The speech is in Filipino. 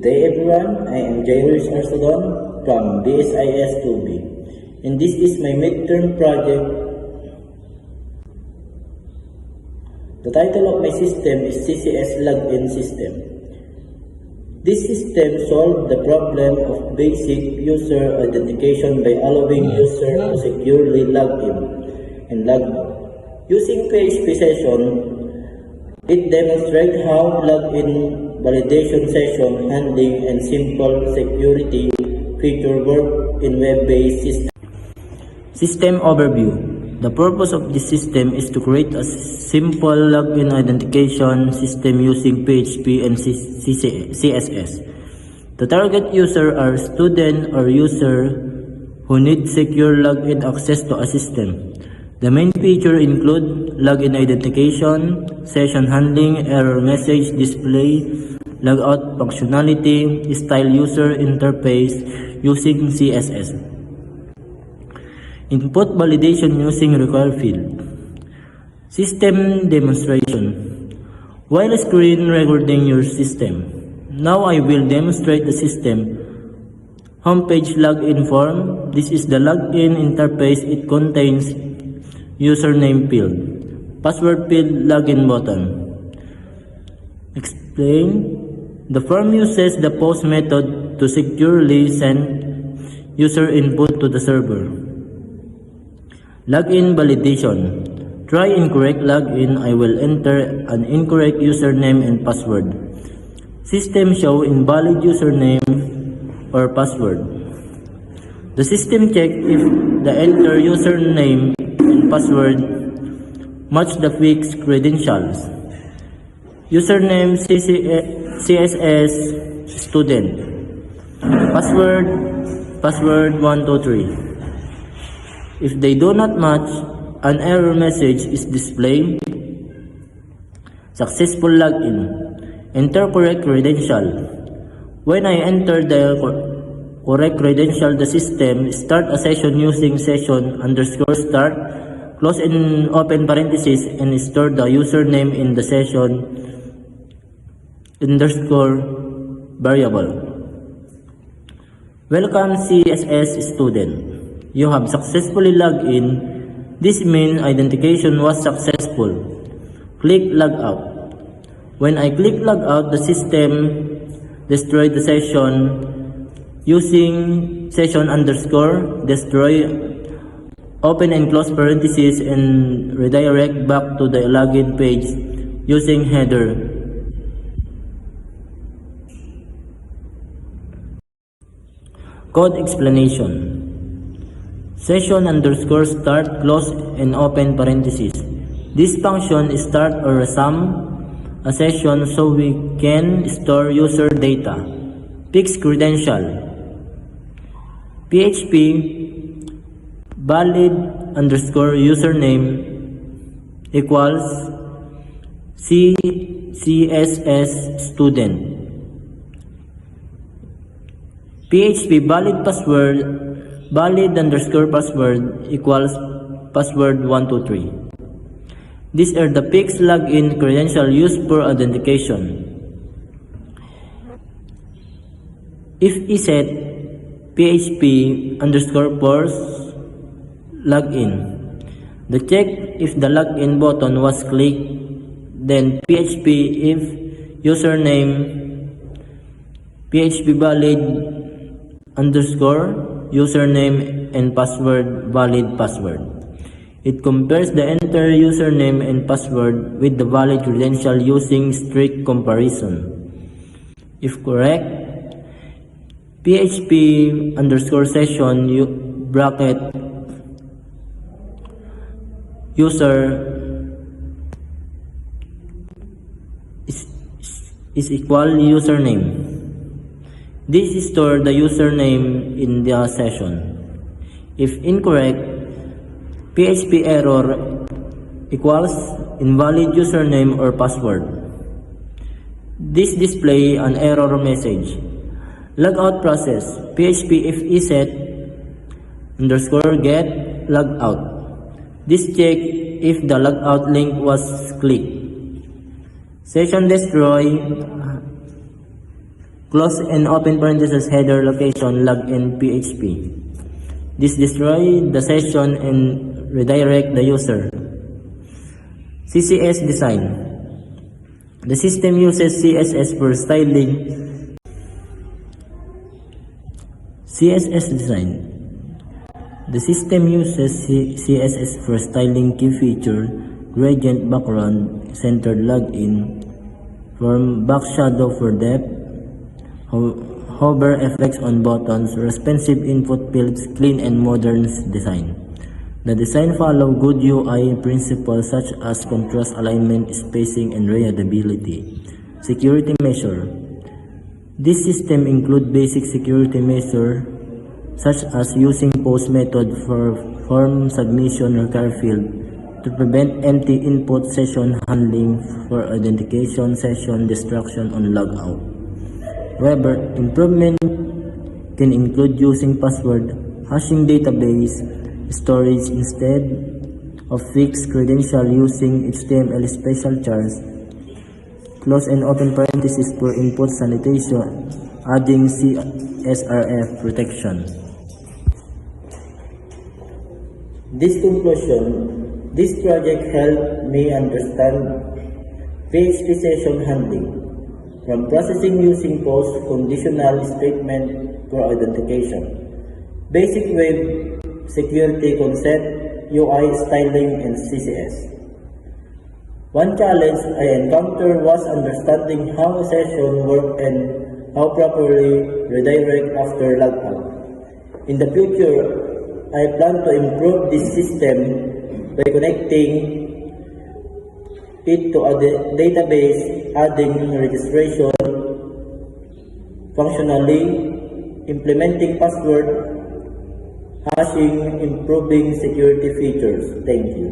Good day everyone, I am Jairus Arsadon from BSIS 2B, and this is my midterm project. The title of my system is CCS Login System. This system solves the problem of basic user identification by allowing user to securely log in and log out. Using PHP session, it demonstrates how login, validation session handling, and simple security feature work in web-based system. System overview. The purpose of this system is to create a simple login identification system using PHP and CSS. The target user are student or user who need secure login access to a system. The main feature include login identification, session handling, error message display, logout functionality, style user interface using CSS. Input validation using required field. System demonstration. While screen recording your system. Now I will demonstrate the system. Homepage login form. This is the login interface. It contains username field, password field, login button. Explain. The form uses the post method to securely send user input to the server. Login validation. Try incorrect login. I will enter an incorrect username and password. System show invalid username or password. The system check if the enter username and password match the fixed credentials. Username CSS student. Password 123. If they do not match, an error message is displayed. Successful login. Enter correct credential. When I enter the correct credential, the system start a session using session_start, close and open parentheses, and store the username in the session underscore variable. Welcome CSS student. You have successfully logged in. This means identification was successful. Click log out. When I click log out, the system destroyed the session using session_destroy, open and close parentheses, and redirect back to the login page using header. Code explanation. Session_start, close and open parentheses. This function start or sum a session so we can store user data. Fixed credential. PHP valid_username equals CSS student. PHP valid_password equals password 123. These are the fixed login credentials used for authentication. If ESET PHP_force login. The check if the login button was clicked, then PHP if username PHP valid_username and password valid password. It compares the enter username and password with the valid credential using strict comparison. If correct, PHP_session bracket user is equal username. This store the username in the session. If incorrect, PHP error equals invalid username or password. This display an error message. Logout process. PHP if ESET_get logout. This check if the logout link was clicked. Session destroy close and open parenthesis header location login PHP. This destroy the session and redirect the user. CSS design. The system uses CSS for styling. CSS design. The system uses CSS for styling key feature, gradient background, centered login, form back shadow for depth, hover effects on buttons, responsive input fields, clean and modern design. The design follow good UI principles such as contrast, alignment, spacing, and readability. Security measure. This system include basic security measure such as using post method for form submission or car field to prevent empty input, session handling for authentication, session destruction, on logout. However, improvement can include using password, hashing database storage instead of fixed credential, using HTML special chars, close and open parentheses for input sanitation, adding CSRF protection. This project helped me understand PHP session handling, from processing using post conditional statement for authentication, basic web security concept, UI styling, and CSS. One challenge I encountered was understanding how a session works and how properly redirect after logout. In the future, I plan to improve this system by connecting it to a database, adding registration functionally, implementing password, hashing, improving security features. Thank you.